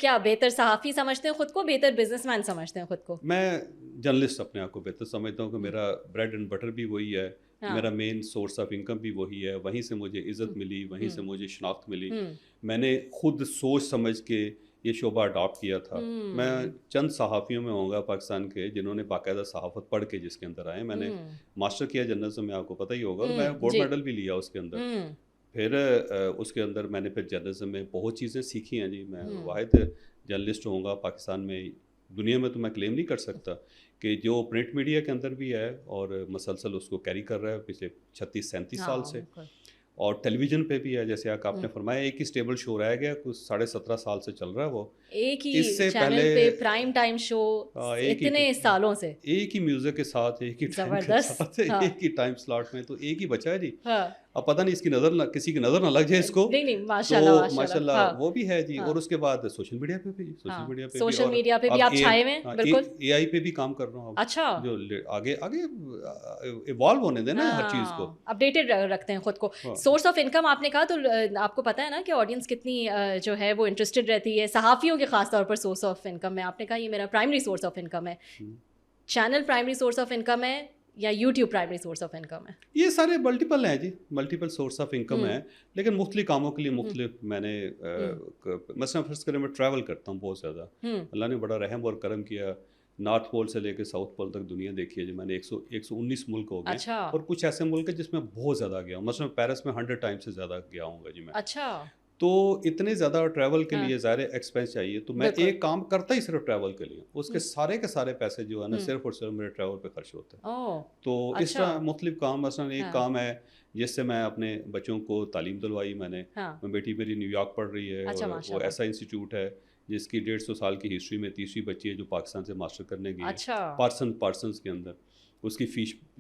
کیا بہتر صحافی سمجھتے ہیں خود کو, بہتر بزنس مین سمجھتے ہیں خود کو؟ میں جرنلسٹ اپنے آپ کو بہتر سمجھتا ہوں کہ میرا بریڈ اینڈ بٹر بھی وہی ہے, میرا مین سورس آف انکم بھی وہی ہے, وہیں سے مجھے عزت ملی, وہیں سے مجھے شناخت ملی. میں نے خود سوچ سمجھ کے یہ شعبہ اڈاپٹ کیا تھا. میں چند صحافیوں میں ہوں گا پاکستان کے جنہوں نے باقاعدہ صحافت پڑھ کے جس کے اندر آئے. میں نے ماسٹر کیا جرنلزم میں, آپ کو پتہ ہی ہوگا, اور میں گولڈ میڈل بھی لیا اس کے اندر. پھر اس کے اندر میں نے پھر جرنلزم میں بہت چیزیں سیکھی ہیں جی. میں واحد جرنلسٹ ہوں گا پاکستان میں, دنیا میں تو میں کلیم نہیں کر سکتا, کہ جو پرنٹ میڈیا کے اندر بھی ہے اور مسلسل اس کو کیری کر رہا ہے پچھلے 36-37 سال سے, اور ٹیلی ویژن پہ بھی ہے. جیسے آپ نے فرمایا ایک ہی اسٹیبل شو رہ گیا, کچھ 17.5 سال سے چل رہا ہے وہ, ایک ہی چینل پہ پرائم ٹائم شو اتنے سالوں سے, ایک ہی میوزک کے ساتھ, ایک ہی ٹائم کے ساتھ, ایک ہی ٹائم سلاٹ میں, تو ایک ہی بچہ ہے جی. اب پتہ نہیں اس کی نظر کسی کی نظر نہ لگ جائے اس کو. نہیں ماشاء اللہ وہ بھی ہے جی. اور اس کے بعد سوشل میڈیا پہ بھی, سوشل میڈیا پہ بھی آپ چھائے ہوئے ہیں. بالکل اے آئی پہ بھی کام کر رہا ہوں. اچھا, جو آگے ایوالو ہونے دینا ہر چیز کو, اپڈیٹڈ رکھتے ہیں خود کو. سورس آف انکم آپ نے کہا, تو آپ کو پتہ ہے نا کہ آڈینس کتنی جو ہے وہ انٹرسٹڈ رہتی ہے صحافیوں کے خاص طور پر سورس آف انکم میں. آپ نے کہا یہ میرا پرائمری سورس آف انکم ہے. Channel primary source of income ہے یا YouTube primary source of income ہے؟ یہ سارے ملٹیپل ہیں جی, ملٹیپل سورس آف انکم ہیں, لیکن مختلف کاموں کے لیے مختلف. میں نے مثلاً فرض کریں میں ٹریول کرتا ہوں بہت زیادہ. اللہ نے بڑا رحم اور کرم کیا, نارتھ پول سے لے کے ساؤتھ پول تک دنیا دیکھی ہے جی. میں نے 119 ملک ہو گئے, اور کچھ ایسے ملک ہیں جس میں بہت زیادہ گیا ہوں. مثلاً پیرس میں 100 ٹائم سے زیادہ گیا ہوں گا جی میں. اچھا, تو اتنے زیادہ ٹریول کے لیے ظاہر ایکسپینس چاہیے, تو میں ایک کام کرتا ہی صرف ٹریول کے لیے, اس کے سارے پیسے جو ہے نا صرف اور صرف میرے ٹریول پہ خرچ ہوتے ہیں. تو اس طرح مختلف کام, مثلا ایک کام ہے جس سے میں اپنے بچوں کو تعلیم دلوائی. میں نے بیٹی میری نیو یارک پڑھ رہی ہے, وہ ایسا انسٹیٹیوٹ ہے جس کی 150 سال کی ہسٹری میں تیسری بچی ہے جو پاکستان سے ماسٹر کرنے گئی ہے پارسنس کے اندر. اس کی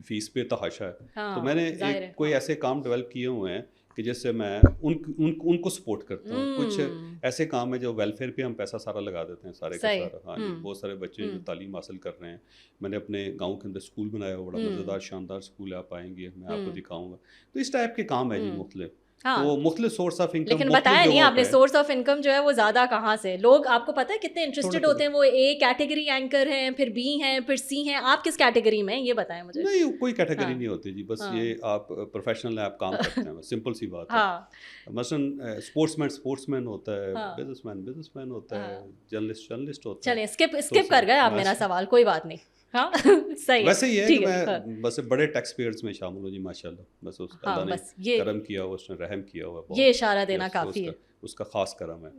فیس پہ تحاشا ہے. تو میں نے کوئی ایسے کام ڈیولپ کیے ہوئے ہیں کہ جس سے میں ان کو سپورٹ کرتا ہوں. کچھ ایسے کام ہیں جو ویلفیئر پہ ہم پیسہ سارا لگا دیتے ہیں, سارے کا سارا. ہاں جی, بہت سارے بچے جو تعلیم حاصل کر رہے ہیں. میں نے اپنے گاؤں کے اندر اسکول بنایا ہوا, بڑا مزیدار شاندار اسکول ہے, آپ آئیں گے میں آپ کو دکھاؤں گا. تو اس ٹائپ کے کام ہے جی مختلف. تو مختلف سورس آف انکم. لیکن بتایا نہیں آپ نے سورس آف انکم جو ہے وہ زیادہ کہاں سے. لوگ آپ کو پتہ ہے کتنے انٹرسٹڈ ہوتے ہیں, وہ اے کیٹیگری اینکر ہیں, پھر بی ہیں, پھر سی ہیں. آپ کس کیٹیگری میں, یہ بتائیں مجھے. نہیں, کوئی کیٹیگری نہیں ہوتی جی, بس یہ آپ پروفیشنل آپ کام کرتے ہیں, سمپل سی بات ہے. مثلاً اسپورٹس مین ہوتا ہے, بزنس مین ہوتا ہے, جرنلسٹ ہوتا ہے. چلیں اسکپ کر گئے آپ میرا سوال, کوئی بات نہیں. ہاں صحیح. ویسے یہ ہے کہ میں بس بڑے ٹیکس پیئرز میں شامل ہوں جی ماشاء اللہ. بس اللہ نے کرم کیا ہوا, اس نے رحم کیا ہوا. یہ اشارہ دینا کافی ہے, اس کا خاص کرم ہے.